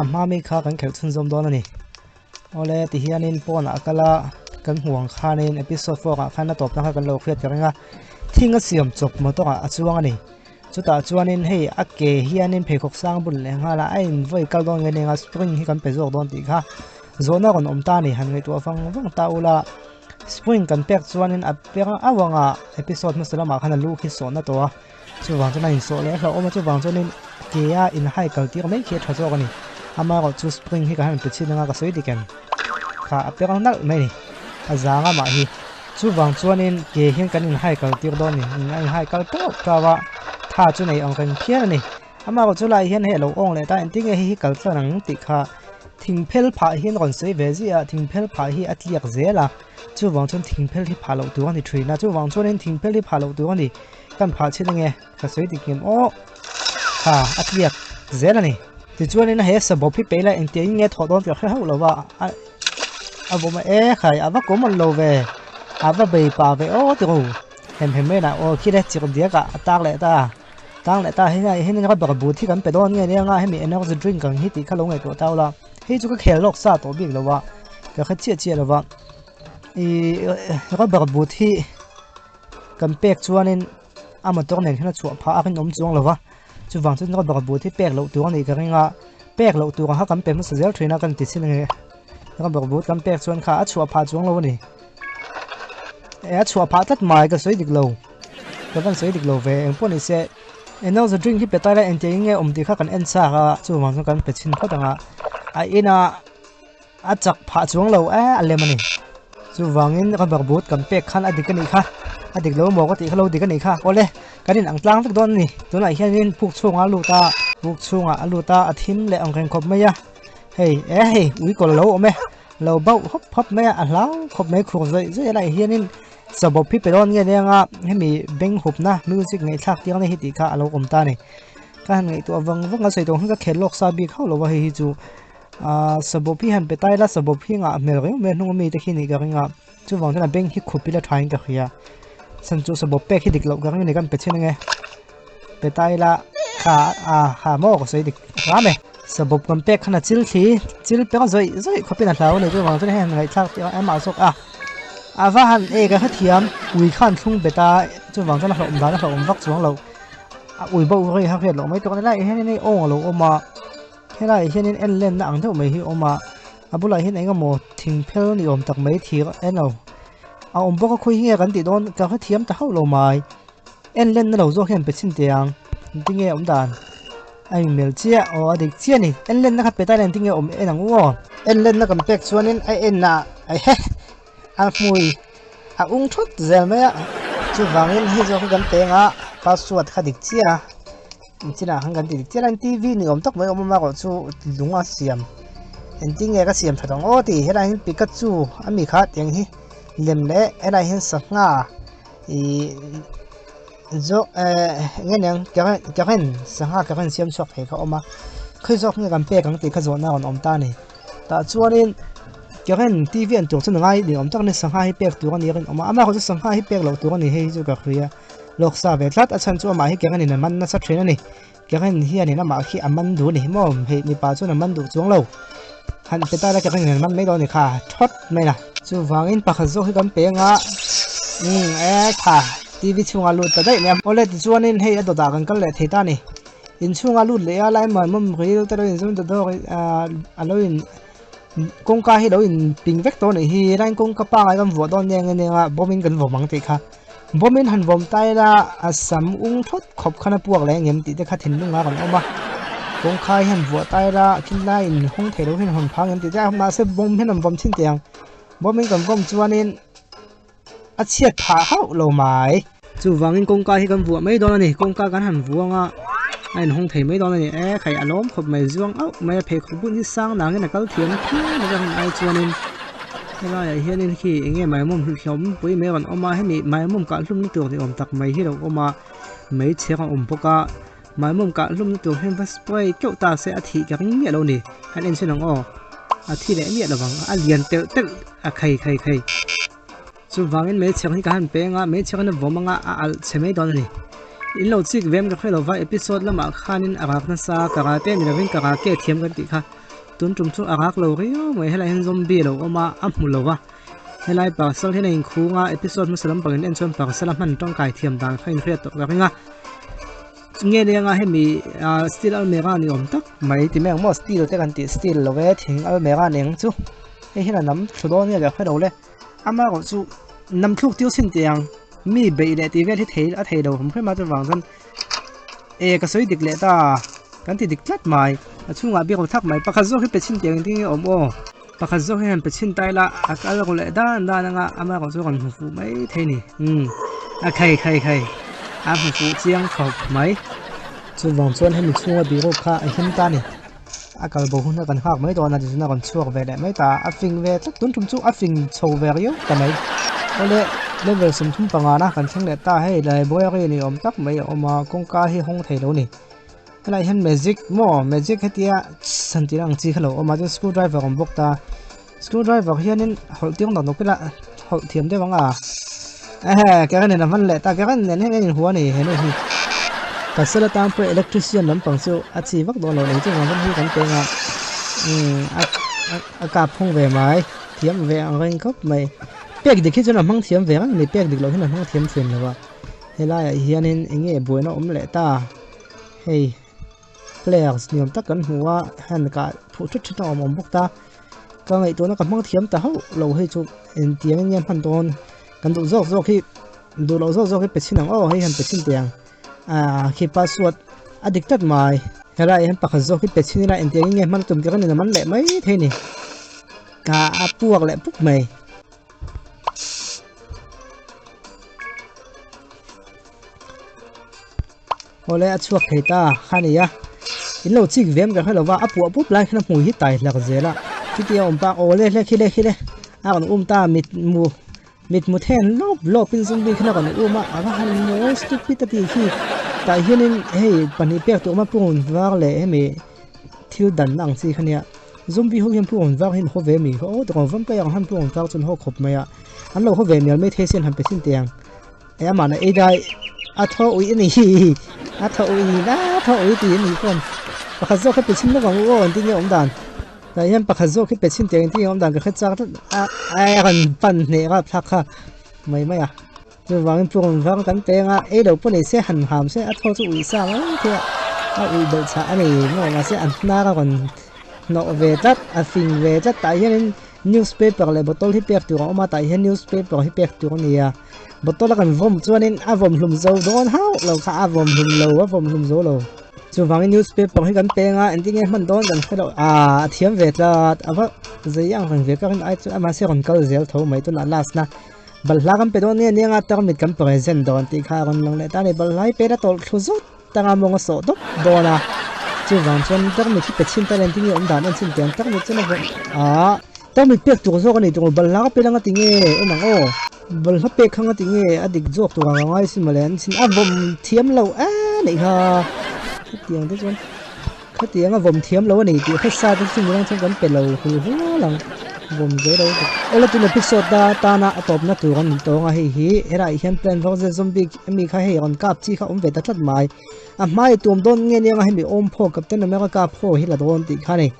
amma mi kha kan khel chun zom don ani ole ti hianin pon akala kan huang khanin episode 4 ka khana top na kan lo khiat karenga thinga siam chok mo to a chuang ani chuta chuanin hei ake hianin phekhok sang bul le ngala ain voi kal don nge nga spring hi kan pe jok don ti kha zona kon omta ni han ngai tu afang ta ula spring kan pek chuanin a peka awanga episode ma salama khana lu khi so na to chuwang chana in so le kha oma chuwang chuanin keya in hai kalti mai khe thajo kani ama ko chu spring hi ka han pe chi nga ka soi diken kha a peka nal mai ni a zanga ma hi chuwang chuanin ke hian kan in hai kalti don ni in hai kal to ka wa tha chu nei ong kan khian ni ama ko chulai hian he lo ong le ta enting hi kal tlanang ti kha thingphel pha hian kon sei ve zia thingphel pha hi atliak zela chuwang chun thingphel hi phalo tu ani thina chuwang chunin thingphel hi phalo tu ani kan pha chinenge ka sei dikim o ha atliak zela ni ti chuanin he sabop hi pela engtin nge thodon pe kha lowa a boma e khai ava komon lo ve ava bei pa ve o ti ro hem me na o khire chi dia ka atak le ta he nga ba bu thi kan pe don nge nga he mi energy drink kan hi ti khalong e to taula he chu ka khel lok sa to bik lowa ka kha che lowa i nga ba bu thi kan pek chuanin ama tok nen khana chu pha akin om chuang lowa chu wang chu nga ba bu thi pek lo tu ani ka nga pek lo tu ha kan pe mu sel thina kan ti sin nge nga ba bu kan pek chuan kha a chu pha chuang lo ni e chu pha tat mai ka soi dik lo ka ban soi dik lo ve en pon se eno the drink hi petala engtin nge omti kha kan en sa ga chu wang kan pe chin photanga a ina a chak pha chuang lo a alemani chu wangin ka bar bot kan pek khan adik ani kha adik lo mo ko ti khalo dik ani kha ole kanin ang tlang tak don ni tuna hianin phuk chunga luta athim le ang ren khop maya hei ui ko lo ome lo bau hop maya a lau khop mai khu zoi lai hianin sabop pi peron nge nga hemi beng hup na music ngai thak tiang ne hi ti kha alo om ta ni kan ngai to awang sei to hanga khelok sa bi khaw lo wa hi chu sabop pi han petai la sabop hi nga mel re me nu mi te khi ni ga nga chu wang na beng hi khupi la thain ka khia san chu sabop pe khi dik lo ga ni kan pe chen nge petai la kha ha mo ko sei dik ra me sabop kan pe khana chil pe zoi khopi na thaw ni chu wang na hen ngai thak ti a ma sok ava han e ga hathiam ui khan thung beta chu wang chana hlom da na hlom vak chuang lo ui bo ri ha khet lo mai to lai hen ni ong lo oma helai hianin en len na ang thau mai hi oma abula hin enga mo thingphel ni om tak mai thi eno a om bo ko khoi hinge kan ti don ka hathiam ta hau lo mai en len na lo zo hen pe chin tiang tinge om dan ai mel chia o adik chia ni en len na kha peta len tinge om enang wo en len na kan pek chuanin ai en na ai he a mui a ung thot zel me chu wangin hi zo kan te nga password khadik chia china hang kan dik chia tv ni om tok mai om ma ko chu lunga siam ending e ka siam thadong o ti hela hin pikachu ami kha teng hi lem le ela hin sanga i zo ngeneng ka hen sanga ka hen siam chok he kha oma khoi jok nge kan pe kan ti kha zo na on om ta ni ta chuanin karen tv an tok chun ngai ni om tak ni sangha hi pek tu ani ren ama ko sangha hi pek lo tu ani hei chu ka khria lok sa ve tlat a chan chu ma hi karen ni man na sa thrin ani karen hi ani na ma khi aman du ni mom he ni pa chu na man du chuang lo han peta la karen ni man mai do ni kha thot mai na chu wangin pa kha zo hi kan pe nga e kha tv chunga lu ta dai ne ole ti chuanin hei a do da kan kal le theta ni in chunga lu le a lai man mom ril ta do in zum ta do aloin kong ka hi lo in ping vek to nei hi ran kong ka pa ngai kan vo don neng nga bomin kan vo mang te kha bomin han vom tai la asam ung thot khop khana puak le ngem ti te kha thin lunga kan oma kong khai han vo tai la kin la in hong the lo hin hon phang ngem ti ja ma se bom hin bom chin tiang bomin kan vom chuanin a chiat pha hau lo mai chu wangin kong ka hi kan vo mai don ani kong ka kan han vo nga ai hong thei mai don ani e khai alom khop mai zuang au mai phe khu ni sang na nge kal thiam thi na ga ai chuanin hela ya hianin khi enge mai mum hlom pui me wan oma he ni mai mum ka hlum ni tur ni om tak mai hi lo oma mai chega om poka mai mum ka hlum ni tur hem va spray kyau ta se athi ka mi lo ni han en senong o athi le mi lo bang a lian tel a khai chu wangin mai chega hi ka han pe nga mai chega na vomanga a al chemei don ni in lo chik vem ka khelo va episode lama khanin arak na sa karate ni ravin karake thiam kan ti kha tun tum chu agak lo ri mai helai hen zombie lo oma amu lo wa helai pa sal hen in khunga episode musalam pangin en chon pa salam han tong kai thiam dan khain khret tok ringa nghe đi nga hemi steel almera ni om tak mai ti meng mo steel te kan ti steel lo ve thing almera neng chu he hena nam thudo ni ga khado le ama ko chu nam thuk tiu sin tiang mi be le ti ve thei a thei do hom khema chu wang jan e ka soi dik le ta kan ti dik tlat mai a chunga bi ko thak mai pakha zo hi pe chin tiang ti om o pakha zo hi han pe chin tai la akal ko le dan nga ama ko chu kan fu mai thei ni a khai a fu chiang khop mai chu wang chuan hemi chunga bi ro kha a him ta ni akal bo hun kan hak mai to na jina kan chuak ve le mai ta a fing ve tlak tun tum chu a fing chho ve rio ta mai ole level sum thum panga na kan thang le ta hei lai boy ri ni om tak mai oma kong ka hi hong thei lo ni lai hen magic hetia santirang chi khalo oma chu screwdriver om bok ta screwdriver hianin hol tiang da nokila hol thiam de wanga cái này là vấn đề ta cái này nên huống này thế này thì cả sơ tam pro electrician lắm bằng số chỉ vắt đồ này chứ mà vẫn không cần tiền cả phong về máy thiếm về anh khóc mày biết được khi cho nó mang thiếm về anh này biết được rồi khi nó mang thiếm phiền rồi thế là hiện nên anh ấy buổi nó lệ ta hey players nhiều tất cả huống hàng cả phụ trách cho nó mong bốc ta cái ngày tôi nó còn mang thiếm ta hậu lâu hay chụp tiếng anh em phân tôn kan du zok hi du lo zok hi pechin ang o hi han pechin tiang khi password addicted mai hera hi han pakha zok hi pechin la entiang nge man tum kan ni man le mai the ni ka apuak le puk mai ole achuak theita khania in lo chik vem ka khalo wa apu apu plan khna mu hi tai lak zela kitia om pa ole le khile a kan ta mit muthen lop pin zombie khna kan uma aga han mo stupid ti hi ta hianin hey pani pek to ma pun war le hemi thil dan ang chi khania zombie ho hiam pun war hin ho ve mi ho to vam pa yang han pun war chun ho khop maya an lo ho ve mi me the sen han pe sin tiang e ma na e dai a tho ui ni a tho ui na tho ui ti ni kon pakha zo kha pe sin na wang o an ti ni om dan ta hian pakha zo khi pe sin tiang ti om dan ka kha chak a kan pan ne ga thak kha mai à chu wang pung wang kan pe nga e do pun se han ham se a tho chu ui sa ma thia a ui do cha ani mo ma se an na ka kon no ve tat a fing ve tat ta hian newspaper le botol hi pek tu ma ta hian newspaper hi pek tu ni ya botol kan vom chuanin a vom hlum zo don hau lo kha a vom hlum zo lo chu wang newspaper hi kan pe nga ending e man don kan khelo thiam ve tlat ava zeyang rang ve ka kan ai chu ama se kon kal zel tho mai tu na last na balha kan pe don ne nga tar mit kan present don ti kha kon long le ta ne balhai pe da tol thuzu tanga monga so dok dona chu wang chon tar mi ki pe chin talent ni om dan an chin tiang tar mi chu na tar mi pek tu zo kan ni tu balha ka pe langa tinge omang o balha pe khanga tinge adik jok tu nga ngai sin malen sin a vom thiam lo nei ha tiếng thế chứ cái tiếng vòng thiếm lâu này thì khách xa cái sinh đang trong quán bể lầu thì hú lằng vòng dưới đâu ở trên episode ta na top na tụi con tụi ngay hi lại hiện plan vào zombie mi khai hay còn cáp chi không về ta chặt mai mai tụi don nghe nghe hay bị ôm phô Captain America phô hi là don thì khai này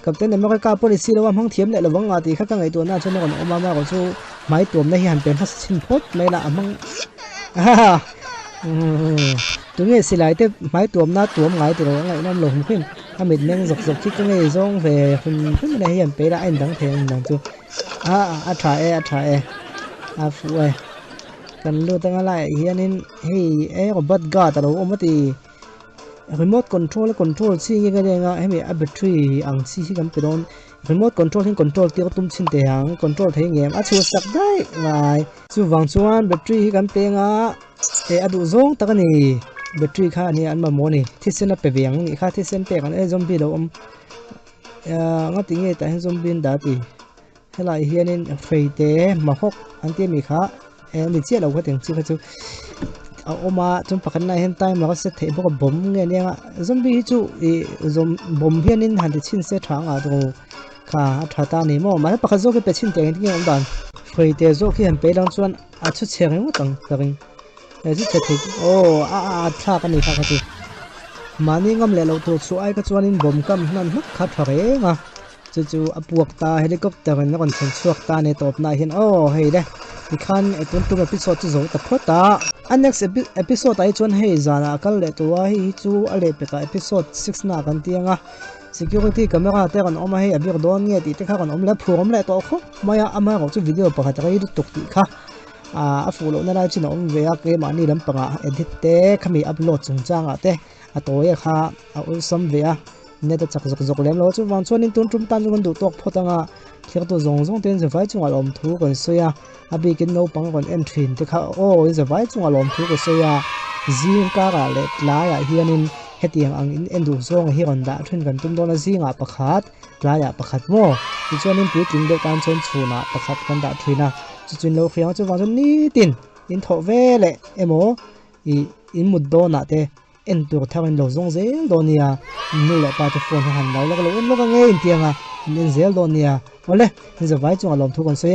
Captain America policy đâu mang thiếm lại là vắng thì khách cái tụi na cho nên còn Obama còn số mai tụi này hiện plan phát sinh phốt này là mang tụi nghe xì lại thế máy tuồng na tuồng ngay từ đó ngày năm lồng khuyên anh mình đang dọc khi cái nghề rong về phần cái này hiện bé đã anh đắng thế anh đắng chưa try phụ ơi cần lưu tăng lại hiện nên hey có bắt gà tao ôm thì remote control xí như cái này ngay em bị battery ang xí cái cái đó remote control tiêu tum xin tiền hàng control thấy nghe chua sạc đấy vài chu vàng chuan battery cái bé ngã adu zong ta ni battery kha ni an ma mo ni thisen pe viang ni kha thisen pe kan zombie lo nga tinge ta zombie da ti helai hianin feite ma hok an te mi kha mi che lo ka teng chi kha chu oma chum pakhan na hen time ma se the bo bom nge ne nga zombie chu bom hianin han de chin se thang a do kha thata ni mo ma pakha zo ke pe chin te ngi om dan feite zo khi han pe lang chuan a chu cheng mo tang taring chứ thế thà cái này thà cái gì mà ni ngâm lẹ lâu tu số ai cái chuan in bom cam nan mất khát phải mà chu apuak ta helicopter in kon thlen chuak ta ne top na hin hei le tikhan etun episode chu zo ta phota a next episode ai chon hei zana kal le tuwa hi chu ale peka episode 6 na kan tianga security camera te kan oma hei abir don nge ti te kha kan om le phum le to kho maya ama ro chu video pakhat rai du tuk ti kha a fulo na lai chin om ve a ke mani lam panga edit te khami upload chung changa te a toye kha a ulsam ve a ne ta chak zok lem lo chu wang chuan in tun tum tan jong du tok photanga thir tu zong ten vai chung alom thu kon soya abi kin no pang kon Engtin te kha in za vai chung alom thu ko soya zing ka ra le tla ya hianin hetiang ang in endu zong hi ron da thun kan tum dona zinga pakhat tla ya pakhat mo ti chuan in pu ting de kan chon chuna pakhat kan da thina chu chin lo khiang chu wang ni tin in tho ve le emo in mud dona te en tur thawin lo zong zel donia nu la pa te phone han lo en lo ka nge in tianga in zel donia ole in za vai chung alom thu kon se